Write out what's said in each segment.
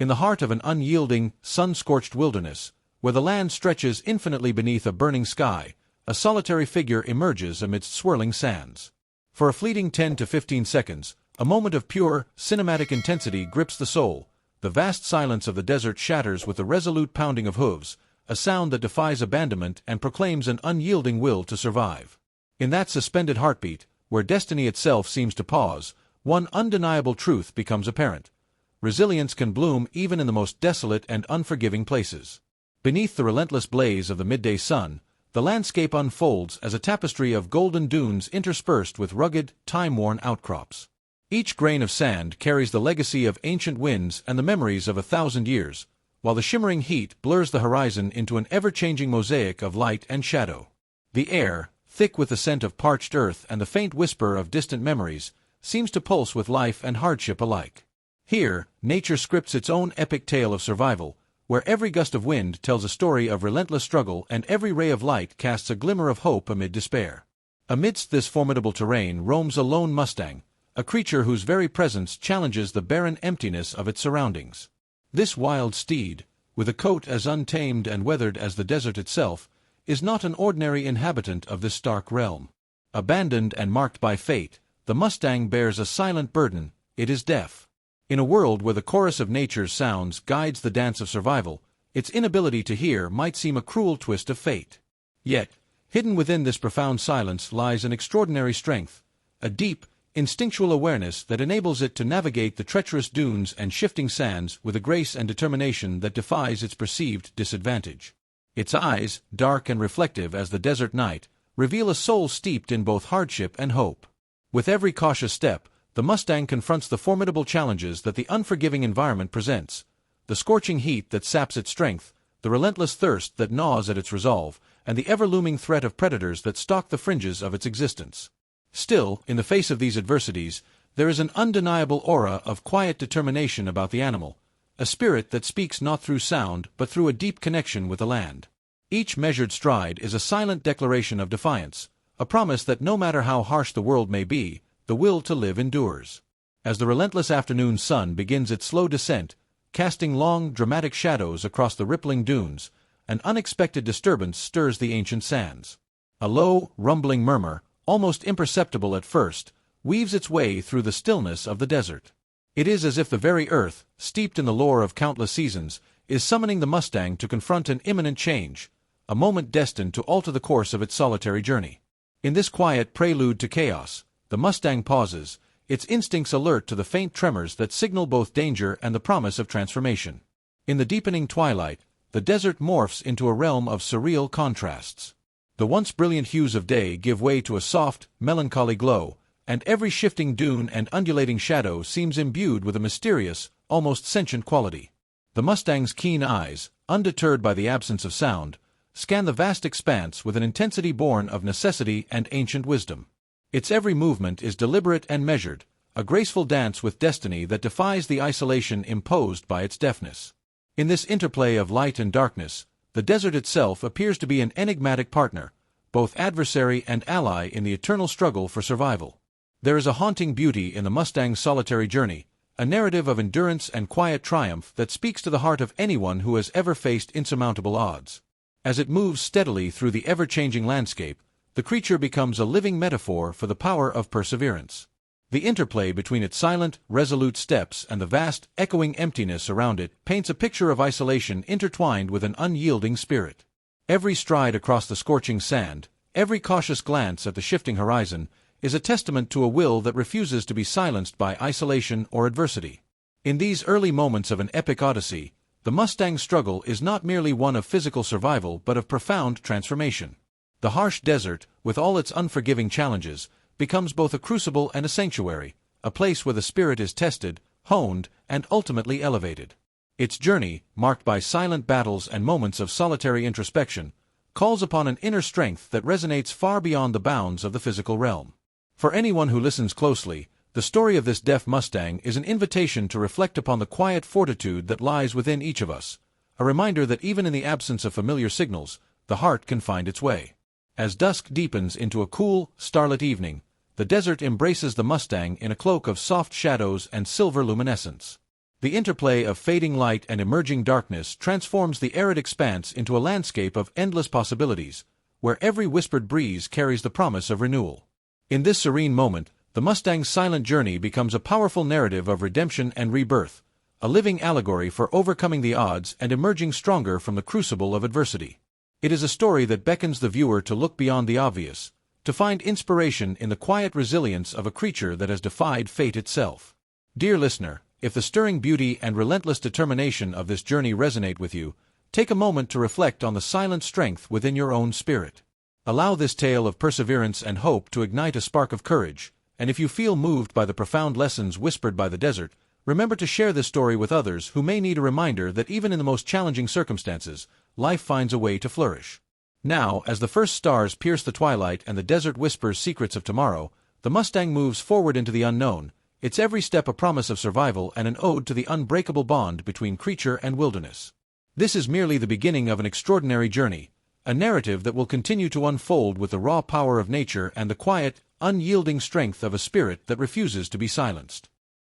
In the heart of an unyielding, sun-scorched wilderness, where the land stretches infinitely beneath a burning sky, a solitary figure emerges amidst swirling sands. For a fleeting 10 to 15 seconds, a moment of pure, cinematic intensity grips the soul. The vast silence of the desert shatters with the resolute pounding of hooves, a sound that defies abandonment and proclaims an unyielding will to survive. In that suspended heartbeat, where destiny itself seems to pause, one undeniable truth becomes apparent. Resilience can bloom even in the most desolate and unforgiving places. Beneath the relentless blaze of the midday sun, the landscape unfolds as a tapestry of golden dunes interspersed with rugged, time-worn outcrops. Each grain of sand carries the legacy of ancient winds and the memories of 1,000 years, while the shimmering heat blurs the horizon into an ever-changing mosaic of light and shadow. The air, thick with the scent of parched earth and the faint whisper of distant memories, seems to pulse with life and hardship alike. Here, nature scripts its own epic tale of survival, where every gust of wind tells a story of relentless struggle and every ray of light casts a glimmer of hope amid despair. Amidst this formidable terrain roams a lone Mustang, a creature whose very presence challenges the barren emptiness of its surroundings. This wild steed, with a coat as untamed and weathered as the desert itself, is not an ordinary inhabitant of this stark realm. Abandoned and marked by fate, the Mustang bears a silent burden. It is deaf. In a world where the chorus of nature's sounds guides the dance of survival, its inability to hear might seem a cruel twist of fate. Yet, hidden within this profound silence lies an extraordinary strength, a deep, instinctual awareness that enables it to navigate the treacherous dunes and shifting sands with a grace and determination that defies its perceived disadvantage. Its eyes, dark and reflective as the desert night, reveal a soul steeped in both hardship and hope. With every cautious step, the Mustang confronts the formidable challenges that the unforgiving environment presents: the scorching heat that saps its strength, the relentless thirst that gnaws at its resolve, and the ever-looming threat of predators that stalk the fringes of its existence. Still, in the face of these adversities, there is an undeniable aura of quiet determination about the animal, a spirit that speaks not through sound but through a deep connection with the land. Each measured stride is a silent declaration of defiance, a promise that no matter how harsh the world may be, the will to live endures. As the relentless afternoon sun begins its slow descent, casting long, dramatic shadows across the rippling dunes, an unexpected disturbance stirs the ancient sands. A low, rumbling murmur, almost imperceptible at first, weaves its way through the stillness of the desert. It is as if the very earth, steeped in the lore of countless seasons, is summoning the Mustang to confront an imminent change, a moment destined to alter the course of its solitary journey. In this quiet prelude to chaos, the Mustang pauses, its instincts alert to the faint tremors that signal both danger and the promise of transformation. In the deepening twilight, the desert morphs into a realm of surreal contrasts. The once brilliant hues of day give way to a soft, melancholy glow, and every shifting dune and undulating shadow seems imbued with a mysterious, almost sentient quality. The Mustang's keen eyes, undeterred by the absence of sound, scan the vast expanse with an intensity born of necessity and ancient wisdom. Its every movement is deliberate and measured, a graceful dance with destiny that defies the isolation imposed by its deafness. In this interplay of light and darkness, the desert itself appears to be an enigmatic partner, both adversary and ally in the eternal struggle for survival. There is a haunting beauty in the Mustang's solitary journey, a narrative of endurance and quiet triumph that speaks to the heart of anyone who has ever faced insurmountable odds. As it moves steadily through the ever-changing landscape, the creature becomes a living metaphor for the power of perseverance. The interplay between its silent, resolute steps and the vast, echoing emptiness around it paints a picture of isolation intertwined with an unyielding spirit. Every stride across the scorching sand, every cautious glance at the shifting horizon, is a testament to a will that refuses to be silenced by isolation or adversity. In these early moments of an epic odyssey, the Mustang's struggle is not merely one of physical survival but of profound transformation. The harsh desert, with all its unforgiving challenges, becomes both a crucible and a sanctuary, a place where the spirit is tested, honed, and ultimately elevated. Its journey, marked by silent battles and moments of solitary introspection, calls upon an inner strength that resonates far beyond the bounds of the physical realm. For anyone who listens closely, the story of this deaf Mustang is an invitation to reflect upon the quiet fortitude that lies within each of us, a reminder that even in the absence of familiar signals, the heart can find its way. As dusk deepens into a cool, starlit evening, the desert embraces the Mustang in a cloak of soft shadows and silver luminescence. The interplay of fading light and emerging darkness transforms the arid expanse into a landscape of endless possibilities, where every whispered breeze carries the promise of renewal. In this serene moment, the Mustang's silent journey becomes a powerful narrative of redemption and rebirth, a living allegory for overcoming the odds and emerging stronger from the crucible of adversity. It is a story that beckons the viewer to look beyond the obvious, to find inspiration in the quiet resilience of a creature that has defied fate itself. Dear listener, if the stirring beauty and relentless determination of this journey resonate with you, take a moment to reflect on the silent strength within your own spirit. Allow this tale of perseverance and hope to ignite a spark of courage, and if you feel moved by the profound lessons whispered by the desert, remember to share this story with others who may need a reminder that even in the most challenging circumstances, life finds a way to flourish. Now, as the first stars pierce the twilight and the desert whispers secrets of tomorrow, the Mustang moves forward into the unknown, its every step a promise of survival and an ode to the unbreakable bond between creature and wilderness. This is merely the beginning of an extraordinary journey, a narrative that will continue to unfold with the raw power of nature and the quiet, unyielding strength of a spirit that refuses to be silenced.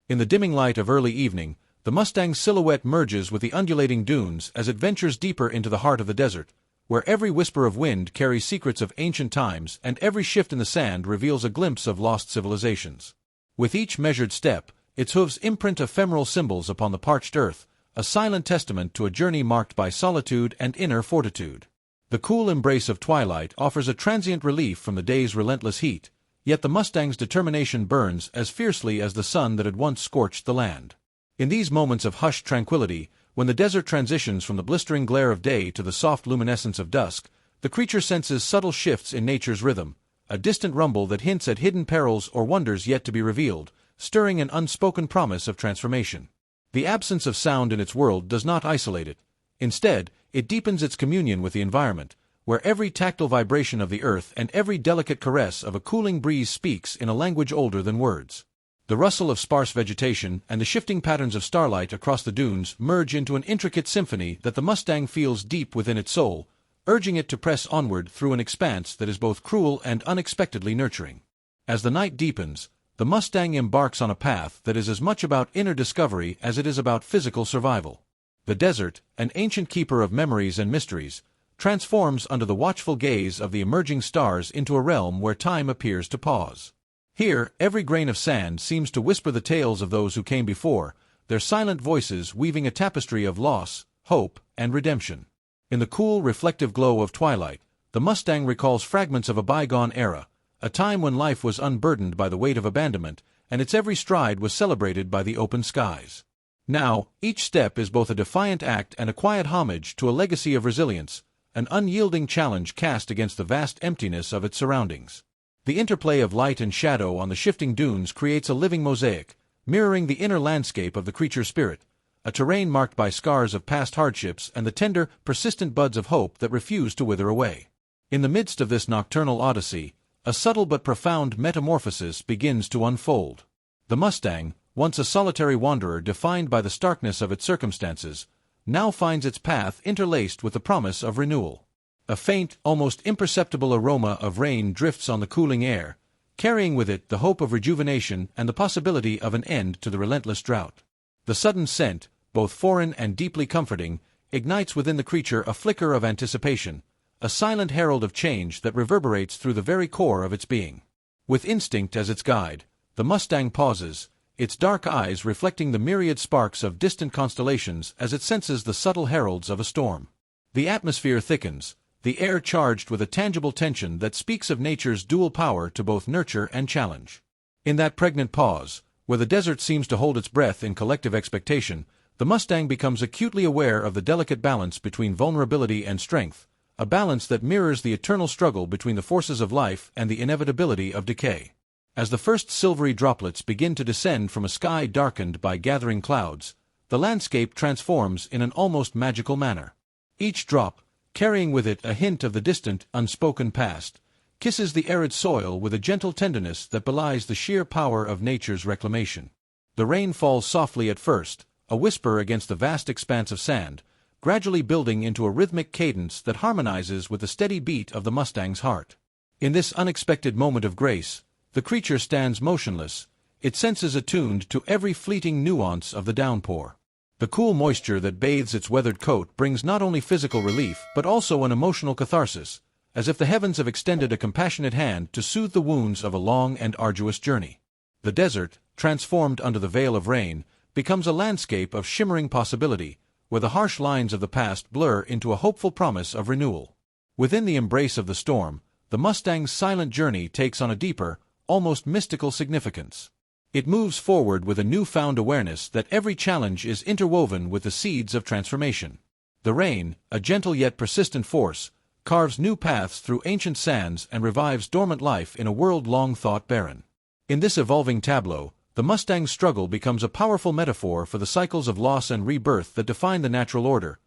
In the dimming light of early evening, the Mustang's silhouette merges with the undulating dunes as it ventures deeper into the heart of the desert, where every whisper of wind carries secrets of ancient times and every shift in the sand reveals a glimpse of lost civilizations. With each measured step, its hooves imprint ephemeral symbols upon the parched earth, a silent testament to a journey marked by solitude and inner fortitude. The cool embrace of twilight offers a transient relief from the day's relentless heat, yet the Mustang's determination burns as fiercely as the sun that had once scorched the land. In these moments of hushed tranquility, when the desert transitions from the blistering glare of day to the soft luminescence of dusk, the creature senses subtle shifts in nature's rhythm, a distant rumble that hints at hidden perils or wonders yet to be revealed, stirring an unspoken promise of transformation. The absence of sound in its world does not isolate it. Instead, it deepens its communion with the environment, where every tactile vibration of the earth and every delicate caress of a cooling breeze speaks in a language older than words. The rustle of sparse vegetation and the shifting patterns of starlight across the dunes merge into an intricate symphony that the Mustang feels deep within its soul, urging it to press onward through an expanse that is both cruel and unexpectedly nurturing. As the night deepens, the Mustang embarks on a path that is as much about inner discovery as it is about physical survival. The desert, an ancient keeper of memories and mysteries, transforms under the watchful gaze of the emerging stars into a realm where time appears to pause. Here, every grain of sand seems to whisper the tales of those who came before, their silent voices weaving a tapestry of loss, hope, and redemption. In the cool, reflective glow of twilight, the Mustang recalls fragments of a bygone era, a time when life was unburdened by the weight of abandonment, and its every stride was celebrated by the open skies. Now, each step is both a defiant act and a quiet homage to a legacy of resilience, an unyielding challenge cast against the vast emptiness of its surroundings. The interplay of light and shadow on the shifting dunes creates a living mosaic, mirroring the inner landscape of the creature's spirit, a terrain marked by scars of past hardships and the tender, persistent buds of hope that refuse to wither away. In the midst of this nocturnal odyssey, a subtle but profound metamorphosis begins to unfold. The Mustang, once a solitary wanderer defined by the starkness of its circumstances, now finds its path interlaced with the promise of renewal. A faint, almost imperceptible aroma of rain drifts on the cooling air, carrying with it the hope of rejuvenation and the possibility of an end to the relentless drought. The sudden scent, both foreign and deeply comforting, ignites within the creature a flicker of anticipation, a silent herald of change that reverberates through the very core of its being. With instinct as its guide, the Mustang pauses, its dark eyes reflecting the myriad sparks of distant constellations as it senses the subtle heralds of a storm. The atmosphere thickens, the air charged with a tangible tension that speaks of nature's dual power to both nurture and challenge. In that pregnant pause, where the desert seems to hold its breath in collective expectation, the Mustang becomes acutely aware of the delicate balance between vulnerability and strength, a balance that mirrors the eternal struggle between the forces of life and the inevitability of decay. As the first silvery droplets begin to descend from a sky darkened by gathering clouds, the landscape transforms in an almost magical manner. Each drop, carrying with it a hint of the distant, unspoken past, kisses the arid soil with a gentle tenderness that belies the sheer power of nature's reclamation. The rain falls softly at first, a whisper against the vast expanse of sand, gradually building into a rhythmic cadence that harmonizes with the steady beat of the Mustang's heart. In this unexpected moment of grace, the creature stands motionless, its senses attuned to every fleeting nuance of the downpour. The cool moisture that bathes its weathered coat brings not only physical relief but also an emotional catharsis, as if the heavens have extended a compassionate hand to soothe the wounds of a long and arduous journey. The desert, transformed under the veil of rain, becomes a landscape of shimmering possibility, where the harsh lines of the past blur into a hopeful promise of renewal. Within the embrace of the storm, the Mustang's silent journey takes on a deeper, almost mystical significance. It moves forward with a newfound awareness that every challenge is interwoven with the seeds of transformation. The rain, a gentle yet persistent force, carves new paths through ancient sands and revives dormant life in a world long thought barren. In this evolving tableau, the Mustang's struggle becomes a powerful metaphor for the cycles of loss and rebirth that define the natural order,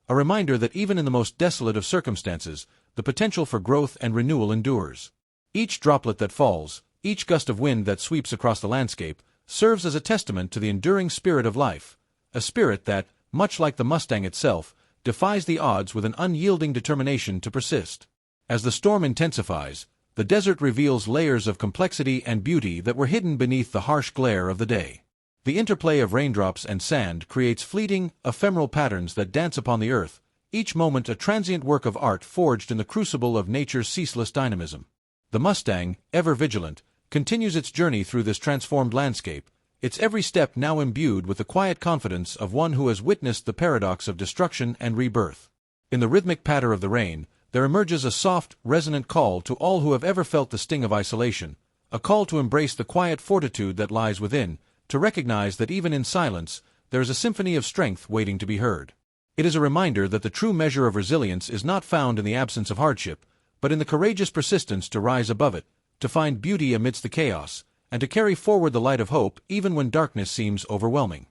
a reminder that even in the most desolate of circumstances, the potential for growth and renewal endures. Each droplet that falls, each gust of wind that sweeps across the landscape, serves as a testament to the enduring spirit of life, a spirit that, much like the Mustang itself, defies the odds with an unyielding determination to persist. As the storm intensifies, the desert reveals layers of complexity and beauty that were hidden beneath the harsh glare of the day. The interplay of raindrops and sand creates fleeting, ephemeral patterns that dance upon the earth, each moment a transient work of art forged in the crucible of nature's ceaseless dynamism. The Mustang, ever vigilant, continues its journey through this transformed landscape, its every step now imbued with the quiet confidence of one who has witnessed the paradox of destruction and rebirth. In the rhythmic patter of the rain, there emerges a soft, resonant call to all who have ever felt the sting of isolation, a call to embrace the quiet fortitude that lies within, to recognize that even in silence, there is a symphony of strength waiting to be heard. It is a reminder that the true measure of resilience is not found in the absence of hardship, but in the courageous persistence to rise above it, to find beauty amidst the chaos, and to carry forward the light of hope even when darkness seems overwhelming.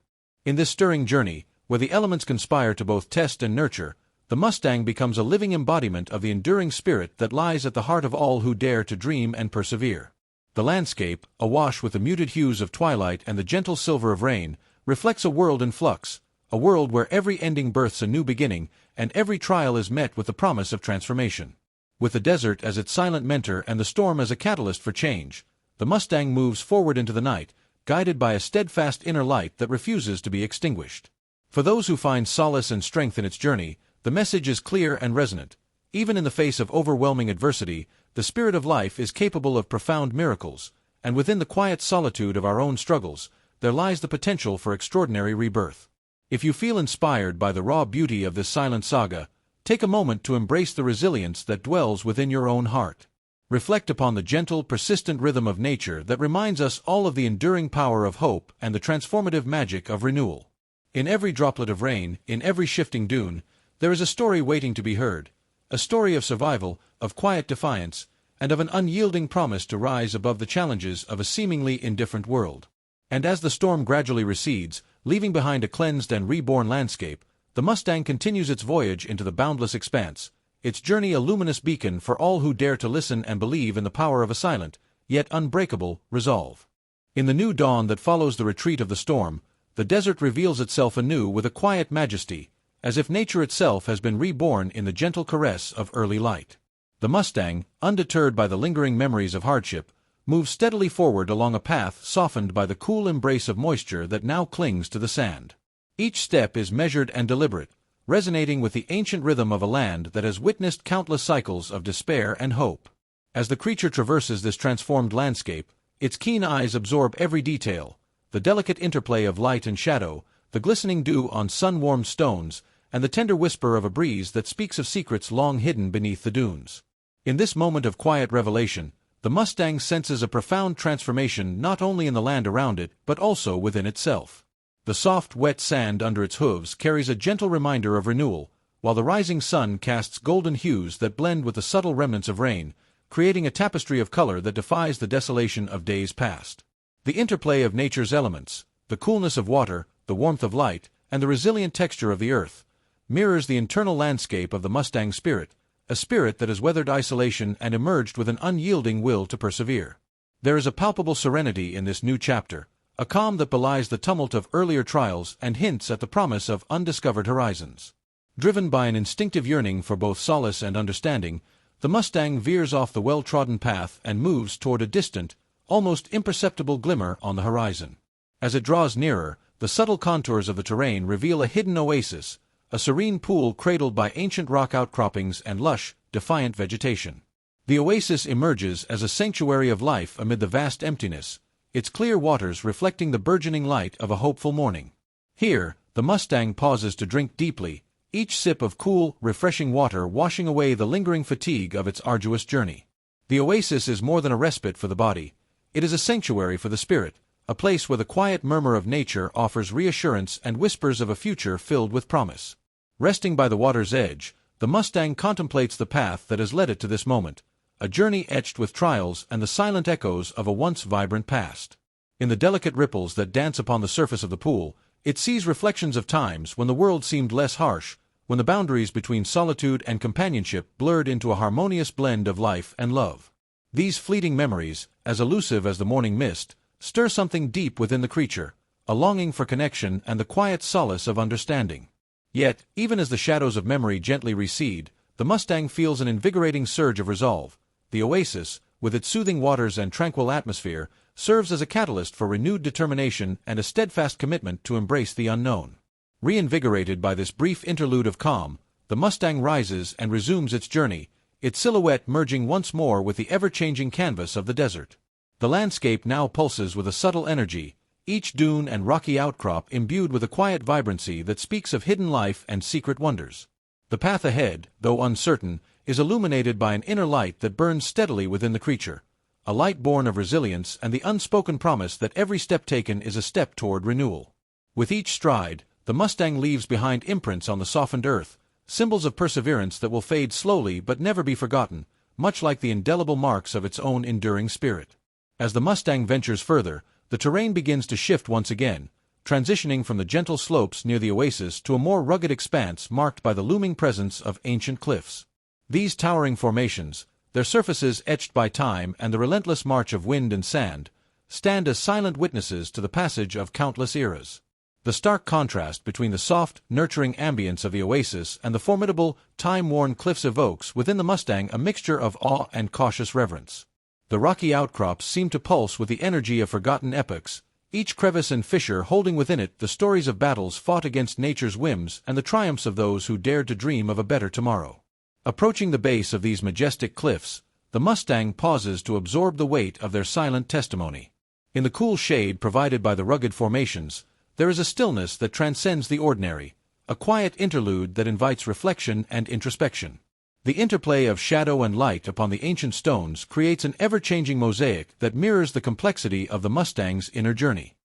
In this stirring journey, where the elements conspire to both test and nurture, the Mustang becomes a living embodiment of the enduring spirit that lies at the heart of all who dare to dream and persevere. The landscape, awash with the muted hues of twilight and the gentle silver of rain, reflects a world in flux, a world where every ending births a new beginning, and every trial is met with the promise of transformation. With the desert as its silent mentor and the storm as a catalyst for change, the Mustang moves forward into the night, guided by a steadfast inner light that refuses to be extinguished. For those who find solace and strength in its journey, the message is clear and resonant. Even in the face of overwhelming adversity, the spirit of life is capable of profound miracles, and within the quiet solitude of our own struggles, there lies the potential for extraordinary rebirth. If you feel inspired by the raw beauty of this silent saga, take a moment to embrace the resilience that dwells within your own heart. Reflect upon the gentle, persistent rhythm of nature that reminds us all of the enduring power of hope and the transformative magic of renewal. In every droplet of rain, in every shifting dune, there is a story waiting to be heard, a story of survival, of quiet defiance, and of an unyielding promise to rise above the challenges of a seemingly indifferent world. And as the storm gradually recedes, leaving behind a cleansed and reborn landscape, the Mustang continues its voyage into the boundless expanse, its journey a luminous beacon for all who dare to listen and believe in the power of a silent, yet unbreakable, resolve. In the new dawn that follows the retreat of the storm, the desert reveals itself anew with a quiet majesty, as if nature itself has been reborn in the gentle caress of early light. The Mustang, undeterred by the lingering memories of hardship, moves steadily forward along a path softened by the cool embrace of moisture that now clings to the sand. Each step is measured and deliberate, resonating with the ancient rhythm of a land that has witnessed countless cycles of despair and hope. As the creature traverses this transformed landscape, its keen eyes absorb every detail, the delicate interplay of light and shadow, the glistening dew on sun-warmed stones, and the tender whisper of a breeze that speaks of secrets long hidden beneath the dunes. In this moment of quiet revelation, the Mustang senses a profound transformation not only in the land around it but also within itself. The soft, wet sand under its hooves carries a gentle reminder of renewal, while the rising sun casts golden hues that blend with the subtle remnants of rain, creating a tapestry of color that defies the desolation of days past. The interplay of nature's elements, the coolness of water, the warmth of light, and the resilient texture of the earth, mirrors the internal landscape of the Mustang spirit, a spirit that has weathered isolation and emerged with an unyielding will to persevere. There is a palpable serenity in this new chapter, a calm that belies the tumult of earlier trials and hints at the promise of undiscovered horizons. Driven by an instinctive yearning for both solace and understanding, the Mustang veers off the well-trodden path and moves toward a distant, almost imperceptible glimmer on the horizon. As it draws nearer, The subtle contours of the terrain reveal a hidden oasis, a serene pool cradled by ancient rock outcroppings and lush, defiant vegetation. The oasis emerges as a sanctuary of life amid the vast emptiness, its clear waters reflecting the burgeoning light of a hopeful morning. Here, the Mustang pauses to drink deeply, each sip of cool, refreshing water washing away the lingering fatigue of its arduous journey. The oasis is more than a respite for the body. It is a sanctuary for the spirit, a place where the quiet murmur of nature offers reassurance and whispers of a future filled with promise. Resting by the water's edge, the Mustang contemplates the path that has led it to this moment, a journey etched with trials and the silent echoes of a once vibrant past. In the delicate ripples that dance upon the surface of the pool, it sees reflections of times when the world seemed less harsh, when the boundaries between solitude and companionship blurred into a harmonious blend of life and love. These fleeting memories, as elusive as the morning mist, stir something deep within the creature, a longing for connection and the quiet solace of understanding. Yet, even as the shadows of memory gently recede, the Mustang feels an invigorating surge of resolve. The oasis, with its soothing waters and tranquil atmosphere, serves as a catalyst for renewed determination and a steadfast commitment to embrace the unknown. Reinvigorated by this brief interlude of calm, the Mustang rises and resumes its journey, its silhouette merging once more with the ever-changing canvas of the desert. The landscape now pulses with a subtle energy, each dune and rocky outcrop imbued with a quiet vibrancy that speaks of hidden life and secret wonders. The path ahead, though uncertain, is illuminated by an inner light that burns steadily within the creature, a light born of resilience and the unspoken promise that every step taken is a step toward renewal. With each stride, the Mustang leaves behind imprints on the softened earth, symbols of perseverance that will fade slowly but never be forgotten, much like the indelible marks of its own enduring spirit. As the Mustang ventures further, the terrain begins to shift once again, transitioning from the gentle slopes near the oasis to a more rugged expanse marked by the looming presence of ancient cliffs. These towering formations, their surfaces etched by time and the relentless march of wind and sand, stand as silent witnesses to the passage of countless eras. The stark contrast between the soft, nurturing ambience of the oasis and the formidable, time-worn cliffs evokes within the Mustang a mixture of awe and cautious reverence. The rocky outcrops seem to pulse with the energy of forgotten epochs, each crevice and fissure holding within it the stories of battles fought against nature's whims and the triumphs of those who dared to dream of a better tomorrow. Approaching the base of these majestic cliffs, the Mustang pauses to absorb the weight of their silent testimony. In the cool shade provided by the rugged formations, there is a stillness that transcends the ordinary, a quiet interlude that invites reflection and introspection. The interplay of shadow and light upon the ancient stones creates an ever-changing mosaic that mirrors the complexity of the Mustang's inner journey.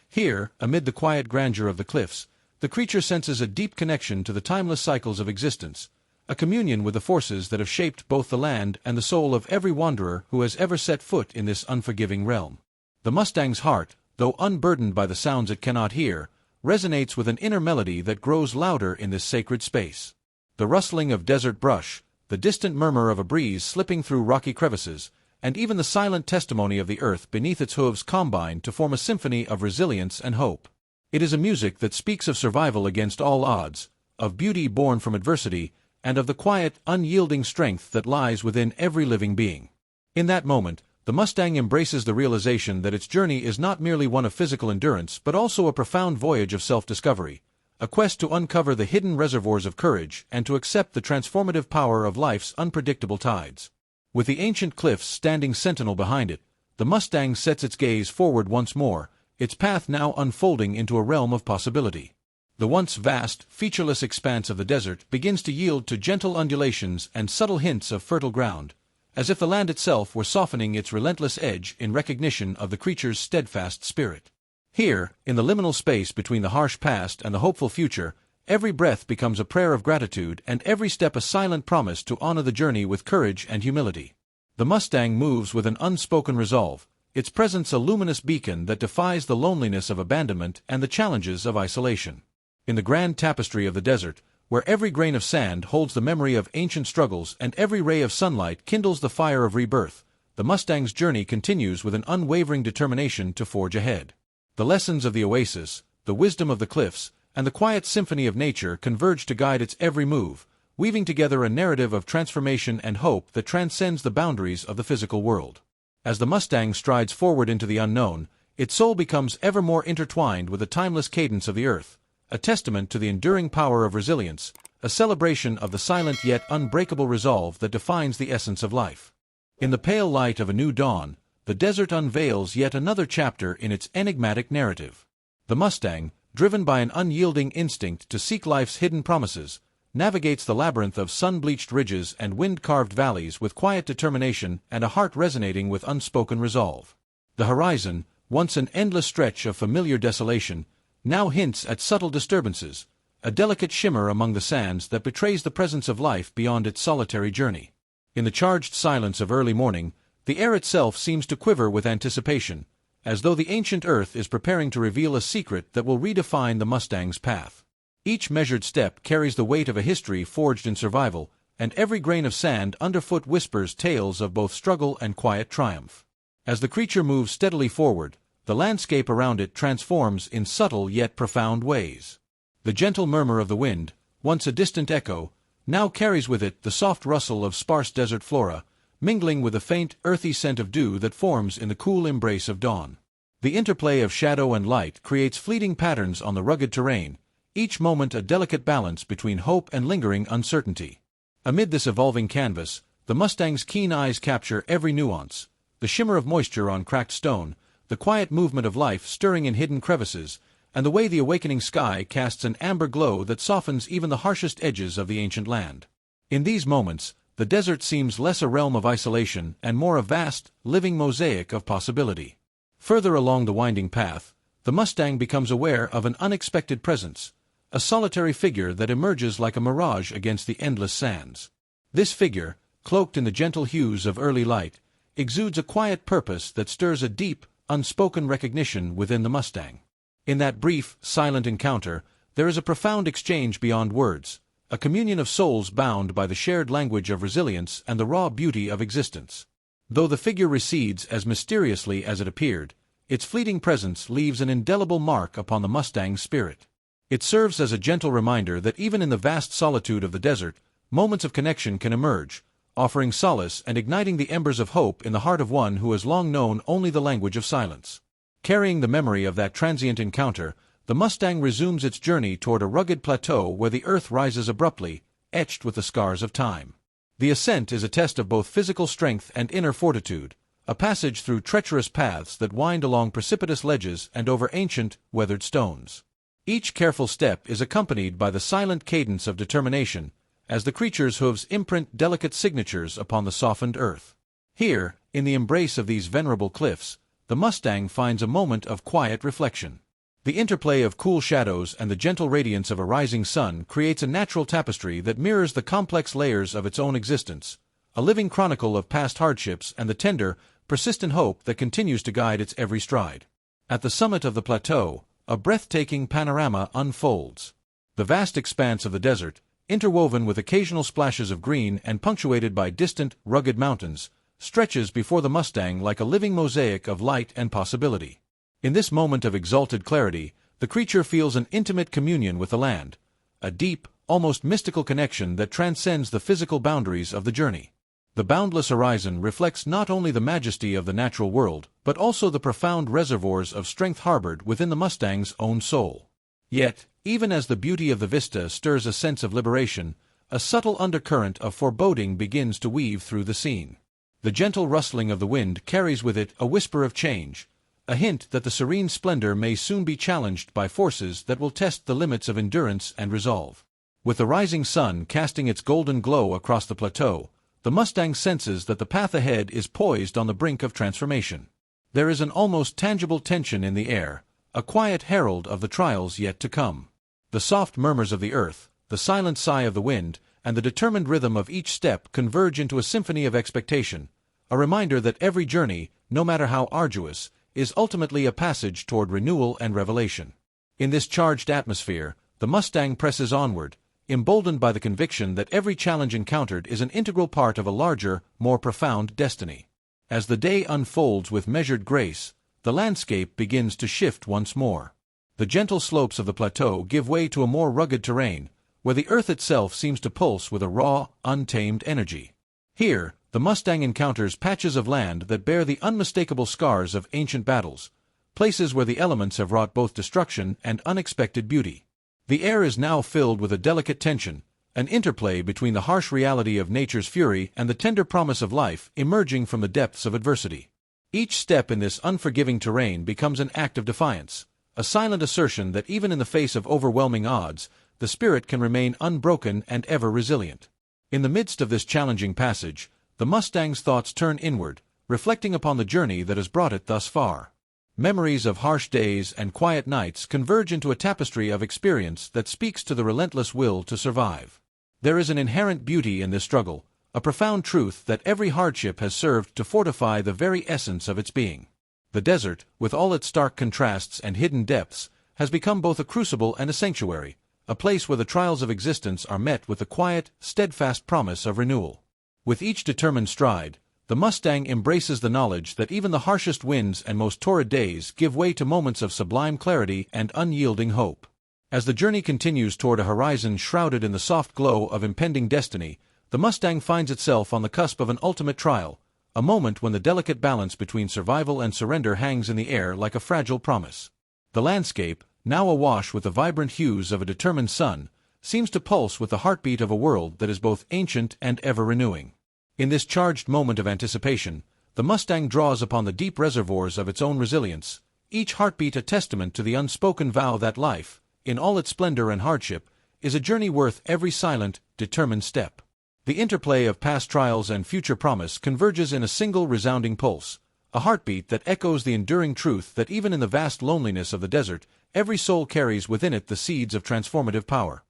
Here, amid the quiet grandeur of the cliffs, the creature senses a deep connection to the timeless cycles of existence, a communion with the forces that have shaped both the land and the soul of every wanderer who has ever set foot in this unforgiving realm. The Mustang's heart, though unburdened by the sounds it cannot hear, resonates with an inner melody that grows louder in this sacred space. The rustling of desert brush, the distant murmur of a breeze slipping through rocky crevices, and even the silent testimony of the earth beneath its hooves combine to form a symphony of resilience and hope. It is a music that speaks of survival against all odds, of beauty born from adversity, and of the quiet, unyielding strength that lies within every living being. In that moment, the Mustang embraces the realization that its journey is not merely one of physical endurance but also a profound voyage of self-discovery, a quest to uncover the hidden reservoirs of courage and to accept the transformative power of life's unpredictable tides. With the ancient cliffs standing sentinel behind it, the Mustang sets its gaze forward once more, its path now unfolding into a realm of possibility. The once vast, featureless expanse of the desert begins to yield to gentle undulations and subtle hints of fertile ground, as if the land itself were softening its relentless edge in recognition of the creature's steadfast spirit. Here, in the liminal space between the harsh past and the hopeful future, every breath becomes a prayer of gratitude and every step a silent promise to honor the journey with courage and humility. The Mustang moves with an unspoken resolve, its presence a luminous beacon that defies the loneliness of abandonment and the challenges of isolation. In the grand tapestry of the desert, where every grain of sand holds the memory of ancient struggles and every ray of sunlight kindles the fire of rebirth, the Mustang's journey continues with an unwavering determination to forge ahead. The lessons of the oasis, the wisdom of the cliffs, and the quiet symphony of nature converge to guide its every move, weaving together a narrative of transformation and hope that transcends the boundaries of the physical world. As the Mustang strides forward into the unknown, Its soul becomes ever more intertwined with the timeless cadence of the earth, a testament to the enduring power of resilience, a celebration of the silent yet unbreakable resolve that defines the essence of life. In the pale light of a new dawn, the desert unveils yet another chapter in its enigmatic narrative. The Mustang, driven by an unyielding instinct to seek life's hidden promises, navigates the labyrinth of sun-bleached ridges and wind-carved valleys with quiet determination and a heart resonating with unspoken resolve. The horizon, once an endless stretch of familiar desolation, now hints at subtle disturbances, a delicate shimmer among the sands that betrays the presence of life beyond its solitary journey. In the charged silence of early morning, the air itself seems to quiver with anticipation, as though the ancient earth is preparing to reveal a secret that will redefine the Mustang's path. Each measured step carries the weight of a history forged in survival, and every grain of sand underfoot whispers tales of both struggle and quiet triumph. As the creature moves steadily forward, the landscape around it transforms in subtle yet profound ways. The gentle murmur of the wind, once a distant echo, now carries with it the soft rustle of sparse desert flora, mingling with the faint, earthy scent of dew that forms in the cool embrace of dawn. The interplay of shadow and light creates fleeting patterns on the rugged terrain, each moment a delicate balance between hope and lingering uncertainty. Amid this evolving canvas, the Mustang's keen eyes capture every nuance, the shimmer of moisture on cracked stone, the quiet movement of life stirring in hidden crevices, and the way the awakening sky casts an amber glow that softens even the harshest edges of the ancient land. In these moments, the desert seems less a realm of isolation and more a vast, living mosaic of possibility. Further along the winding path, the Mustang becomes aware of an unexpected presence, a solitary figure that emerges like a mirage against the endless sands. This figure, cloaked in the gentle hues of early light, exudes a quiet purpose that stirs a deep, unspoken recognition within the Mustang. In that brief, silent encounter, there is a profound exchange beyond words, a communion of souls bound by the shared language of resilience and the raw beauty of existence. Though the figure recedes as mysteriously as it appeared, its fleeting presence leaves an indelible mark upon the Mustang's spirit. It serves as a gentle reminder that even in the vast solitude of the desert, moments of connection can emerge, offering solace and igniting the embers of hope in the heart of one who has long known only the language of silence. Carrying the memory of that transient encounter, the Mustang resumes its journey toward a rugged plateau where the earth rises abruptly, etched with the scars of time. The ascent is a test of both physical strength and inner fortitude, a passage through treacherous paths that wind along precipitous ledges and over ancient, weathered stones. Each careful step is accompanied by the silent cadence of determination, as the creature's hooves imprint delicate signatures upon the softened earth. Here, in the embrace of these venerable cliffs, the Mustang finds a moment of quiet reflection. The interplay of cool shadows and the gentle radiance of a rising sun creates a natural tapestry that mirrors the complex layers of its own existence, a living chronicle of past hardships and the tender, persistent hope that continues to guide its every stride. At the summit of the plateau, a breathtaking panorama unfolds. The vast expanse of the desert, interwoven with occasional splashes of green and punctuated by distant, rugged mountains, stretches before the Mustang like a living mosaic of light and possibility. In this moment of exalted clarity, the creature feels an intimate communion with the land, a deep, almost mystical connection that transcends the physical boundaries of the journey. The boundless horizon reflects not only the majesty of the natural world, but also the profound reservoirs of strength harbored within the Mustang's own soul. Yet, even as the beauty of the vista stirs a sense of liberation, a subtle undercurrent of foreboding begins to weave through the scene. The gentle rustling of the wind carries with it a whisper of change, a hint that the serene splendor may soon be challenged by forces that will test the limits of endurance and resolve. With the rising sun casting its golden glow across the plateau, the Mustang senses that the path ahead is poised on the brink of transformation. There is an almost tangible tension in the air, a quiet herald of the trials yet to come. The soft murmurs of the earth, the silent sigh of the wind, and the determined rhythm of each step converge into a symphony of expectation, a reminder that every journey, no matter how arduous, is ultimately a passage toward renewal and revelation. In this charged atmosphere, the Mustang presses onward, emboldened by the conviction that every challenge encountered is an integral part of a larger, more profound destiny. As the day unfolds with measured grace, the landscape begins to shift once more. The gentle slopes of the plateau give way to a more rugged terrain, where the earth itself seems to pulse with a raw, untamed energy. Here, the Mustang encounters patches of land that bear the unmistakable scars of ancient battles, places where the elements have wrought both destruction and unexpected beauty. The air is now filled with a delicate tension, an interplay between the harsh reality of nature's fury and the tender promise of life emerging from the depths of adversity. Each step in this unforgiving terrain becomes an act of defiance, a silent assertion that even in the face of overwhelming odds, the spirit can remain unbroken and ever resilient. In the midst of this challenging passage, the Mustang's thoughts turn inward, reflecting upon the journey that has brought it thus far. Memories of harsh days and quiet nights converge into a tapestry of experience that speaks to the relentless will to survive. There is an inherent beauty in this struggle, a profound truth that every hardship has served to fortify the very essence of its being. The desert, with all its stark contrasts and hidden depths, has become both a crucible and a sanctuary, a place where the trials of existence are met with the quiet, steadfast promise of renewal. With each determined stride, the Mustang embraces the knowledge that even the harshest winds and most torrid days give way to moments of sublime clarity and unyielding hope. As the journey continues toward a horizon shrouded in the soft glow of impending destiny, the Mustang finds itself on the cusp of an ultimate trial, a moment when the delicate balance between survival and surrender hangs in the air like a fragile promise. The landscape, now awash with the vibrant hues of a determined sun, seems to pulse with the heartbeat of a world that is both ancient and ever-renewing. In this charged moment of anticipation, the Mustang draws upon the deep reservoirs of its own resilience, each heartbeat a testament to the unspoken vow that life, in all its splendor and hardship, is a journey worth every silent, determined step. The interplay of past trials and future promise converges in a single resounding pulse, a heartbeat that echoes the enduring truth that even in the vast loneliness of the desert, every soul carries within it the seeds of transformative power.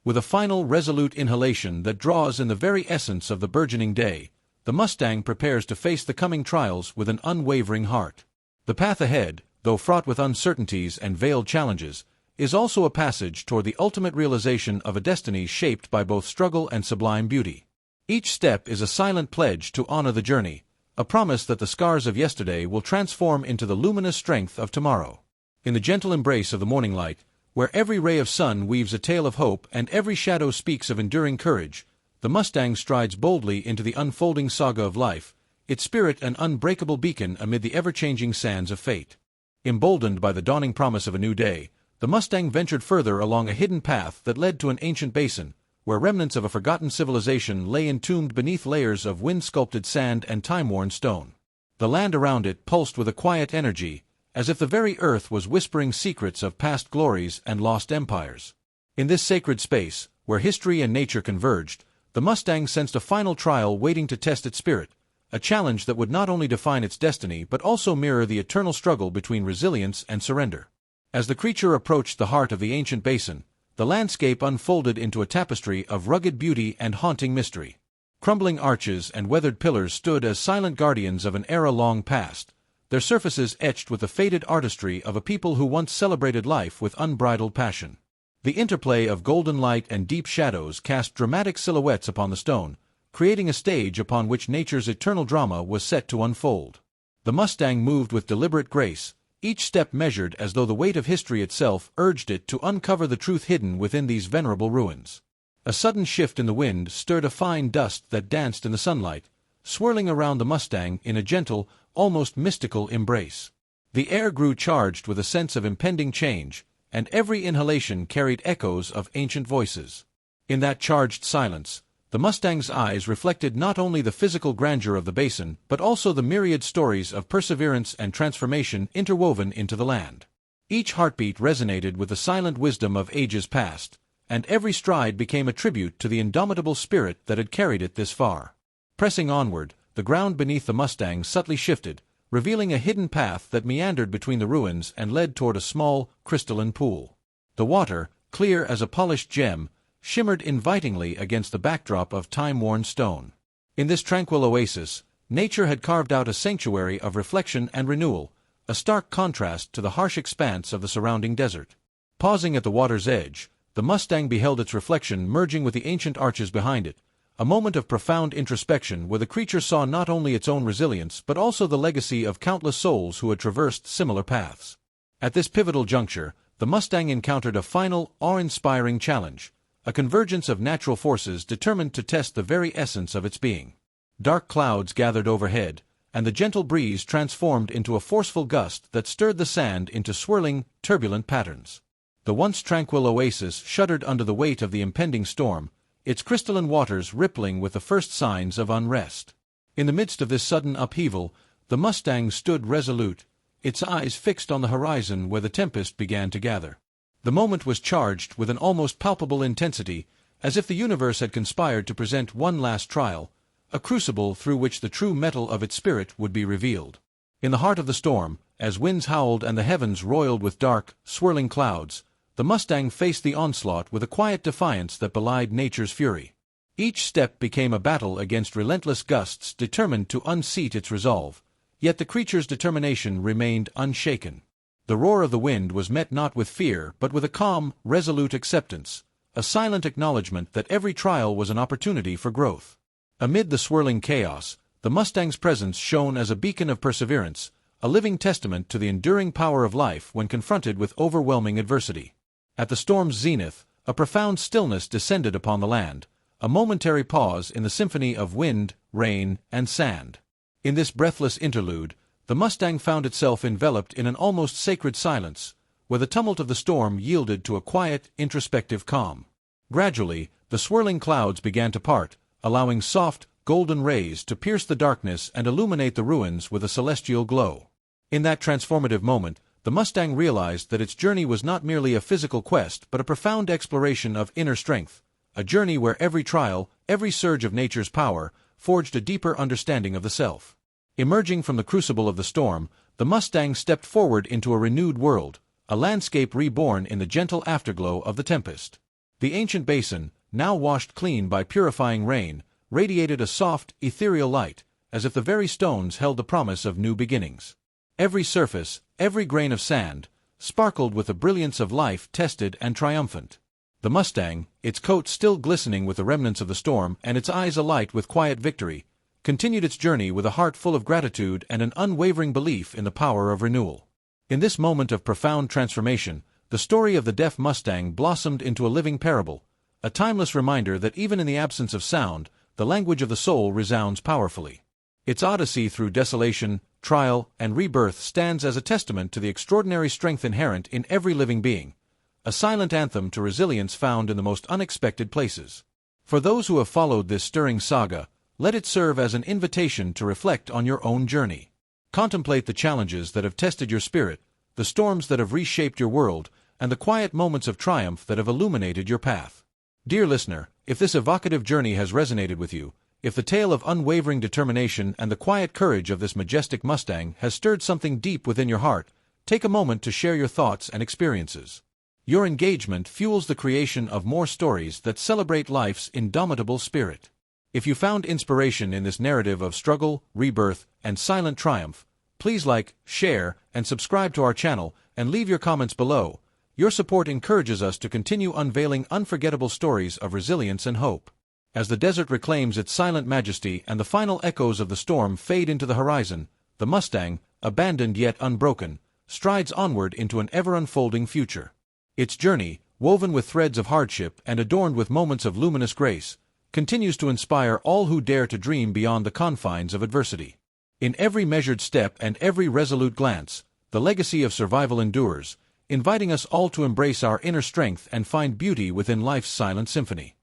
With a final resolute inhalation that draws in the very essence of the burgeoning day, the Mustang prepares to face the coming trials with an unwavering heart. The path ahead, though fraught with uncertainties and veiled challenges, is also a passage toward the ultimate realization of a destiny shaped by both struggle and sublime beauty. Each step is a silent pledge to honor the journey, a promise that the scars of yesterday will transform into the luminous strength of tomorrow. In the gentle embrace of the morning light, where every ray of sun weaves a tale of hope and every shadow speaks of enduring courage, the Mustang strides boldly into the unfolding saga of life, its spirit an unbreakable beacon amid the ever-changing sands of fate. Emboldened by the dawning promise of a new day, the Mustang ventured further along a hidden path that led to an ancient basin, where remnants of a forgotten civilization lay entombed beneath layers of wind-sculpted sand and time-worn stone. The land around it pulsed with a quiet energy, as if the very earth was whispering secrets of past glories and lost empires. In this sacred space, where history and nature converged, the Mustang sensed a final trial waiting to test its spirit, a challenge that would not only define its destiny but also mirror the eternal struggle between resilience and surrender. As the creature approached the heart of the ancient basin, the landscape unfolded into a tapestry of rugged beauty and haunting mystery. Crumbling arches and weathered pillars stood as silent guardians of an era long past, their surfaces etched with the faded artistry of a people who once celebrated life with unbridled passion. The interplay of golden light and deep shadows cast dramatic silhouettes upon the stone, creating a stage upon which nature's eternal drama was set to unfold. The Mustang moved with deliberate grace, each step measured as though the weight of history itself urged it to uncover the truth hidden within these venerable ruins. A sudden shift in the wind stirred a fine dust that danced in the sunlight, swirling around the Mustang in a gentle, almost mystical embrace. The air grew charged with a sense of impending change, and every inhalation carried echoes of ancient voices. In that charged silence, the Mustang's eyes reflected not only the physical grandeur of the basin but also the myriad stories of perseverance and transformation interwoven into the land. Each heartbeat resonated with the silent wisdom of ages past, and every stride became a tribute to the indomitable spirit that had carried it this far. Pressing onward, the ground beneath the Mustang subtly shifted, revealing a hidden path that meandered between the ruins and led toward a small, crystalline pool. The water, clear as a polished gem, shimmered invitingly against the backdrop of time-worn stone. In this tranquil oasis, nature had carved out a sanctuary of reflection and renewal, a stark contrast to the harsh expanse of the surrounding desert. Pausing at the water's edge, the Mustang beheld its reflection merging with the ancient arches behind it, a moment of profound introspection where the creature saw not only its own resilience but also the legacy of countless souls who had traversed similar paths. At this pivotal juncture, the Mustang encountered a final, awe-inspiring challenge, a convergence of natural forces determined to test the very essence of its being. Dark clouds gathered overhead, and the gentle breeze transformed into a forceful gust that stirred the sand into swirling, turbulent patterns. The once tranquil oasis shuddered under the weight of the impending storm, its crystalline waters rippling with the first signs of unrest. In the midst of this sudden upheaval, the Mustang stood resolute, its eyes fixed on the horizon where the tempest began to gather. The moment was charged with an almost palpable intensity, as if the universe had conspired to present one last trial, a crucible through which the true metal of its spirit would be revealed. In the heart of the storm, as winds howled and the heavens roiled with dark, swirling clouds, the Mustang faced the onslaught with a quiet defiance that belied nature's fury. Each step became a battle against relentless gusts determined to unseat its resolve, yet the creature's determination remained unshaken. The roar of the wind was met not with fear but with a calm, resolute acceptance, a silent acknowledgement that every trial was an opportunity for growth. Amid the swirling chaos, the Mustang's presence shone as a beacon of perseverance, a living testament to the enduring power of life when confronted with overwhelming adversity. At the storm's zenith, a profound stillness descended upon the land, a momentary pause in the symphony of wind, rain, and sand. In this breathless interlude, the Mustang found itself enveloped in an almost sacred silence, where the tumult of the storm yielded to a quiet, introspective calm. Gradually, the swirling clouds began to part, allowing soft, golden rays to pierce the darkness and illuminate the ruins with a celestial glow. In that transformative moment, the Mustang realized that its journey was not merely a physical quest but a profound exploration of inner strength, a journey where every trial, every surge of nature's power, forged a deeper understanding of the self. Emerging from the crucible of the storm, the Mustang stepped forward into a renewed world, a landscape reborn in the gentle afterglow of the tempest. The ancient basin, now washed clean by purifying rain, radiated a soft, ethereal light, as if the very stones held the promise of new beginnings. Every surface, every grain of sand, sparkled with the brilliance of life tested and triumphant. The Mustang, its coat still glistening with the remnants of the storm and its eyes alight with quiet victory, continued its journey with a heart full of gratitude and an unwavering belief in the power of renewal. In this moment of profound transformation, the story of the deaf Mustang blossomed into a living parable, a timeless reminder that even in the absence of sound, the language of the soul resounds powerfully. Its odyssey through desolation, trial, and rebirth stands as a testament to the extraordinary strength inherent in every living being, a silent anthem to resilience found in the most unexpected places. For those who have followed this stirring saga, let it serve as an invitation to reflect on your own journey. Contemplate the challenges that have tested your spirit, the storms that have reshaped your world, and the quiet moments of triumph that have illuminated your path. Dear listener, if this evocative journey has resonated with you, if the tale of unwavering determination and the quiet courage of this majestic Mustang has stirred something deep within your heart, take a moment to share your thoughts and experiences. Your engagement fuels the creation of more stories that celebrate life's indomitable spirit. If you found inspiration in this narrative of struggle, rebirth, and silent triumph, please like, share, and subscribe to our channel, and leave your comments below. Your support encourages us to continue unveiling unforgettable stories of resilience and hope. As the desert reclaims its silent majesty and the final echoes of the storm fade into the horizon, the Mustang, abandoned yet unbroken, strides onward into an ever-unfolding future. Its journey, woven with threads of hardship and adorned with moments of luminous grace, continues to inspire all who dare to dream beyond the confines of adversity. In every measured step and every resolute glance, the legacy of survival endures, inviting us all to embrace our inner strength and find beauty within life's silent symphony.